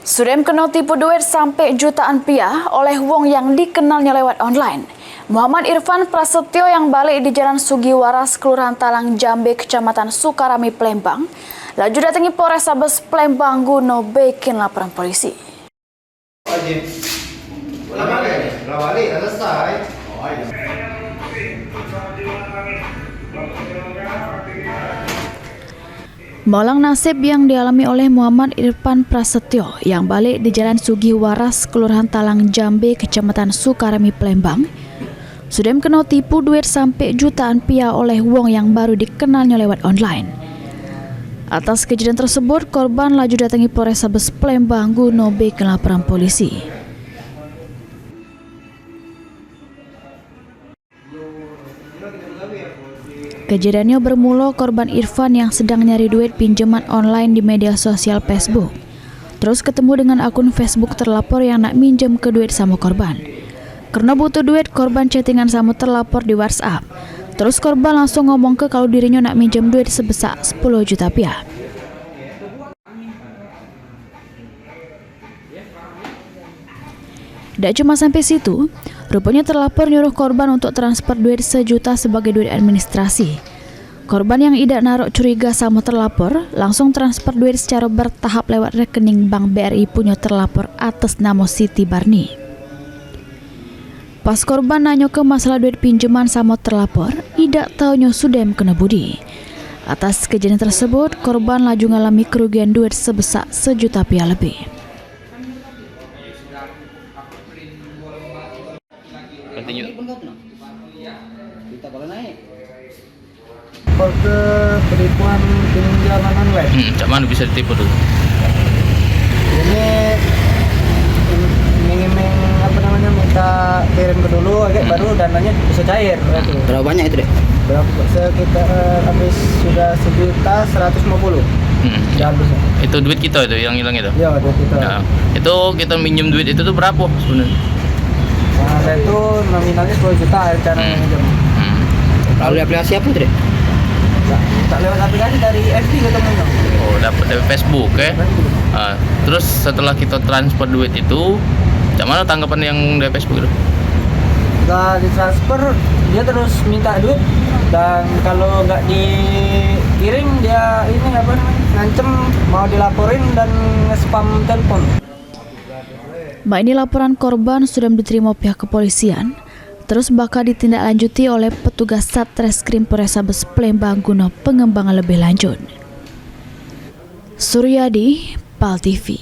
Sudem kena tipu duit sampai jutaan rupiah oleh wong yang dikenalnya lewat online. Muhammad Irfan Prasetyo yang balik di Jalan Sugiwaras, Kelurahan Talang Jambe, Kecamatan Sukarami, Palembang, laju datangi Polrestabes Palembang guna bikin laporan polisi. Malang nasib yang dialami oleh Muhammad Irfan Prasetyo yang balik di Jalan Sugiwaras, Kelurahan Talang Jambe, Kecamatan Sukarami, Palembang, sudah kena tipu duit sampai jutaan rupiah oleh wong yang baru dikenalnya lewat online. Atas kejadian tersebut, korban laju datangi Polrestabes Palembang guna bikin laporan polisi. Kejadiannya bermula korban Irfan yang sedang nyari duit pinjaman online di media sosial Facebook. Terus ketemu dengan akun Facebook terlapor yang nak minjem ke duit sama korban. Karena butuh duit, korban chattingan sama terlapor di WhatsApp. Terus korban langsung ngomong ke kalau dirinya nak minjem duit sebesar 10 juta rupiah. Tidak cuma sampai situ, rupanya terlapor nyuruh korban untuk transfer duit 1 juta sebagai duit administrasi. Korban yang tidak naruh curiga sama terlapor, langsung transfer duit secara bertahap lewat rekening Bank BRI punya terlapor atas nama Siti Barni. Pas korban nanya ke masalah duit pinjaman sama terlapor, tidak taunya Sudem kena budi. Atas kejadian tersebut, korban laju ngalami kerugian duit sebesar 1 juta rupiah lebih. Kita kalau naik ke penipuan pinjaman online. Cak mana bisa ditipu tuh? Ini iming-iming minta kirim ke dulu, baru dananya bisa cair. Berapa banyak itu deh? Sekitar habis sudah 1.150.000. Habisnya. Itu duit kita itu yang hilang itu? Ya, duit kita. Nah, itu kita minjem duit itu tuh berapa sebenarnya? Nah, saya itu nominalnya 10 juta cara minjem. Lalu aplikasi apa tuh deh? Tak lewat aplikasi dari FB ketemunya. Oh, dapat dari Facebook ya? Nah, terus setelah kita transfer duit itu, cak mana tanggapan yang dari Facebook itu? Nggak ditransfer, dia terus minta duit, dan kalau nggak dikirim dia ini ngancem mau dilaporin dan nge-spam telepon. Ini laporan korban sudah diterima pihak kepolisian, terus bakal ditindaklanjuti oleh petugas Satreskrim Polrestabes Palembang guna pengembangan lebih lanjut. Suryadi, PAL TV.